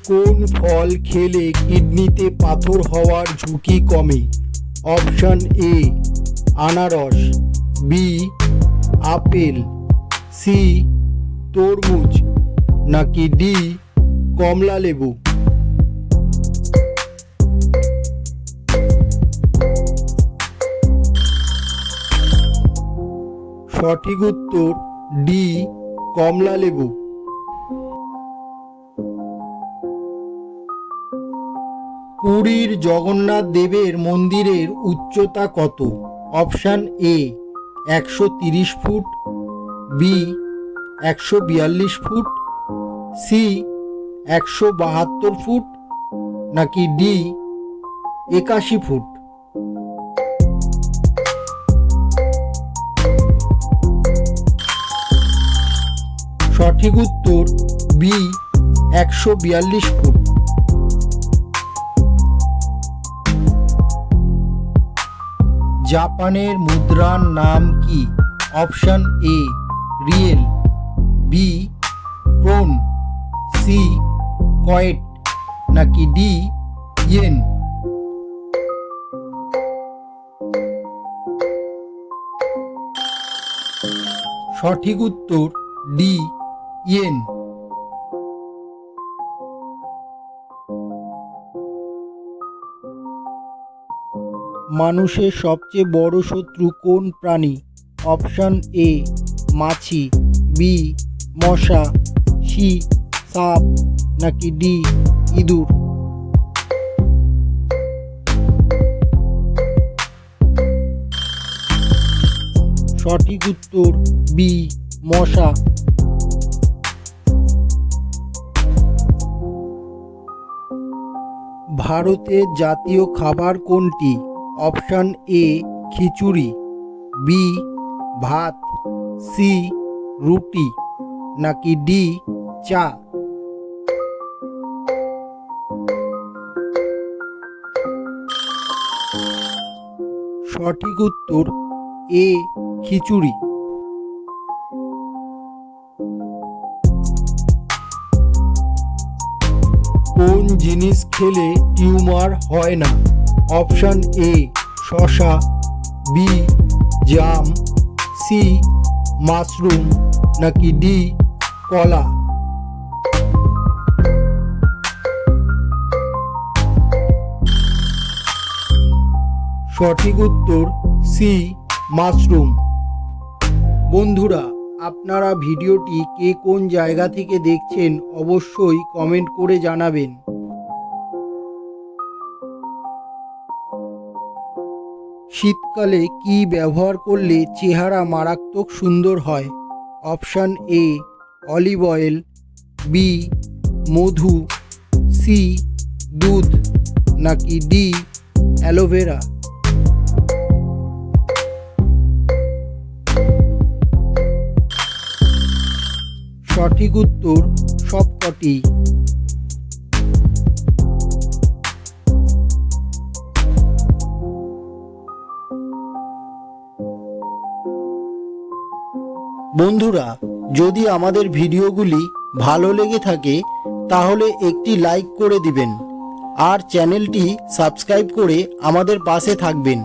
কোন ফল খেলে কিডনিতে পাথর হওয়ার ঝুঁকি কমে? অপশন এ আনারস, বি আপেল, সি তরমুজ, নাকি ডি কমলা লেবু? সঠিক উত্তর ডি কমলা লেবু। পুরীর জগন্নাথ দেবের মন্দিরের উচ্চতা কত? Option A 130 foot, B 142 foot, C 172 foot, নাকি ডি 81 ফুট? সঠিক উত্তর বি 142 ফুট। জাপানের মুদ্রার নাম কি? Option A real, B krone, C কয়েট, নাকি ডি ইয়েন? সঠিক উত্তর ডি ইয়েন। মানুষের সবচেয়ে বড় শত্রু কোন প্রাণী? অপশন এ মাছি, বি মশা, সি সাপ, নাকি ডি ইঁদুর? সঠিক উত্তর বি মশা। ভারতের জাতীয় খাবার কোনটি? অপশন এ খিচুড়ি, বি ভাত, সি রুটি, নাকি ডি চা? সঠিক উত্তর এ খিচুড়ি। কোন জিনিস খেলে টিউমার হয় না? অপশন এ শসা, বি জাম, সি মাশরুম, নাকি ডি কলা? সঠিক উত্তর সি মাশরুম। বন্ধুরা, আপনারা ভিডিওটি কে কোন জায়গা থেকে দেখছেন অবশ্যই কমেন্ট করে জানাবেন। শীতকালে কি ব্যবহার করলে চেহারা মারাত্মক সুন্দর হয়? Option A olive oil, B মধু, সি দুধ, নাকি ডি অ্যালোভেরা? সঠিক উত্তর সবকটি। বন্ধুরা, যদি আমাদের ভিডিওগুলি ভালো লেগে থাকে তাহলে একটি লাইক করে দিবেন আর চ্যানেলটি সাবস্ক্রাইব করে আমাদের পাশে থাকবেন।